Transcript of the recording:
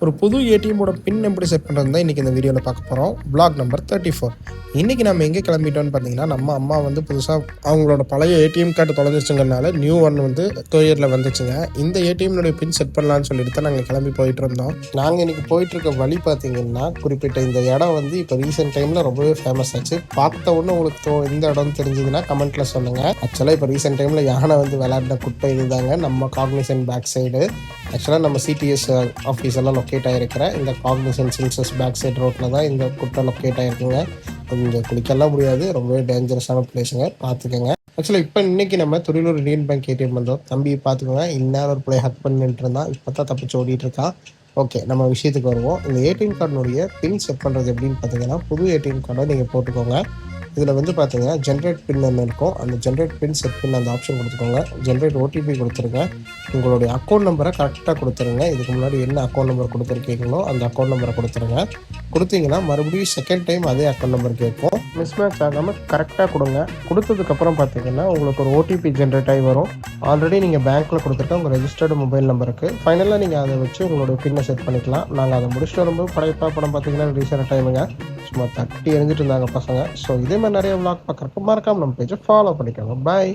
ஒரு புது ஏடிஎம்மோட பின் எப்படி செட் பண்ணுறது தான் இன்றைக்கி இந்த வீடியோவில் பார்க்க போகிறோம். vlog number 34. இன்றைக்கி நம்ம எங்கே கிளம்பிட்டோம்னு பார்த்தீங்கன்னா, நம்ம அம்மா வந்து புதுசாக அவங்களோட பழைய ஏடிஎம் கார்டு தொலைஞ்சிச்சுங்கிறனால நியூ ஒன் வந்து கொரியரில் வந்துச்சுங்க. இந்த ஏடிஎம்னுடைய பின் செட் பண்ணலான்னு சொல்லிட்டு தான் நாங்கள் கிளம்பி போயிட்டு இருந்தோம். நாங்கள் இன்றைக்கி போயிட்டுருக்க வழி பார்த்தீங்கன்னா, குறிப்பிட்ட இந்த இடம் வந்து இப்போ ரீசெண்ட் டைமில் ரொம்பவே ஃபேமஸ் ஆச்சு. பார்த்த உடனே உங்களுக்கு இந்த இடம் தெரிஞ்சதுன்னா கமெண்ட்டில் சொல்லுங்கள். ஆக்சுவலாக இப்போ ரீசெண்ட் டைமில் யானை வந்து விளையாடின குட்டை இதுதாங்க நம்ம காக்னிசன்ட் பேக் சைடு. ஆக்சுவலாக நம்ம சிடிஎஸ் ஆஃபீஸ் எல்லாம் லொக்கேட் ஆகிருக்கிற இந்த காக்னிசன்ட் சென்சஸ் பேக் சைட் ரோட்டில் தான் இந்த குட்டை லொக்கேட் ஆகிருக்குங்க. கொஞ்சம் குளிக்கலாம் முடியாது, ரொம்பவே டேஞ்சரஸான பிளேஸுங்க, பார்த்துக்கோங்க. ஆக்சுவலாக இப்போ இன்றைக்கி நம்ம துறையூர் இந்தியன் பேங்க் ஏடிஎம் வந்தோம். தம்பி பார்த்துக்கோங்க, இந்நேரம் ஒரு பிள்ளை ஹக் பண்ணிட்டு இருந்தான், இப்போ தான் தப்பிச்சு ஓடிட்டு இருக்கான். ஓகே, நம்ம விஷயத்துக்கு வருவோம். இந்த ஏடிஎம் கார்டுனுடைய பின் செட் பண்ணுறது எப்படின்னு பார்த்தீங்கன்னா, புது ஏடிஎம் கார்டை நீங்கள் போட்டுக்கோங்க. இதில் வந்து பார்த்தீங்கன்னா ஜென்ரேட் பின் ஒன்று இருக்கும். அந்த ஜென்ரேட் பின் செட் பின் அந்த ஆப்ஷன் கொடுத்துக்கோங்க. ஜென்ரேட் ஓடிபி கொடுத்துருங்க. உங்களுடைய அக்கௌண்ட் நம்பரை கரெக்டாக கொடுத்துருங்க. இதுக்கு முன்னாடி என்ன அக்கௌண்ட் நம்பர் கொடுத்துருக்கீங்களோ அந்த அக்கௌண்ட் நம்பரை கொடுத்துருங்க. கொடுத்தீங்கன்னா மறுபடியும் செகண்ட் டைம் அதே அக்கௌண்ட் நம்பர் கேட்கும். மிஸ்மேட்ச் ஆகாமல் கரெக்டாக கொடுங்க. கொடுத்ததுக்கப்புறம் பார்த்தீங்கன்னா உங்களுக்கு ஒரு ஓடிபி ஜென்ரேட் ஆகி வரும். ஆல்ரெடி நீங்கள் பேங்க்கில் கொடுத்துருக்க உங்கள் ரெஜிஸ்டர்டு மொபைல் நம்பருக்கு ஃபைனலாக நீங்கள் அதை வச்சு உங்களுடைய பின்னை செட் பண்ணிக்கலாம். நாங்கள் அதை முடிச்சுட்டு வரும்போது படையப்பா படம் பார்த்தீங்கன்னா ரீசெண்ட் டைமுங்க சும்மா தட்டி எரிஞ்சிட்டு இருந்தாங்க பசங்க. ஸோ இதே மாதிரி நிறைய vlog பார்க்குறப்ப மறக்காமல் நம்ம பேஜை ஃபாலோ பண்ணிக்கோங்க. பாய்.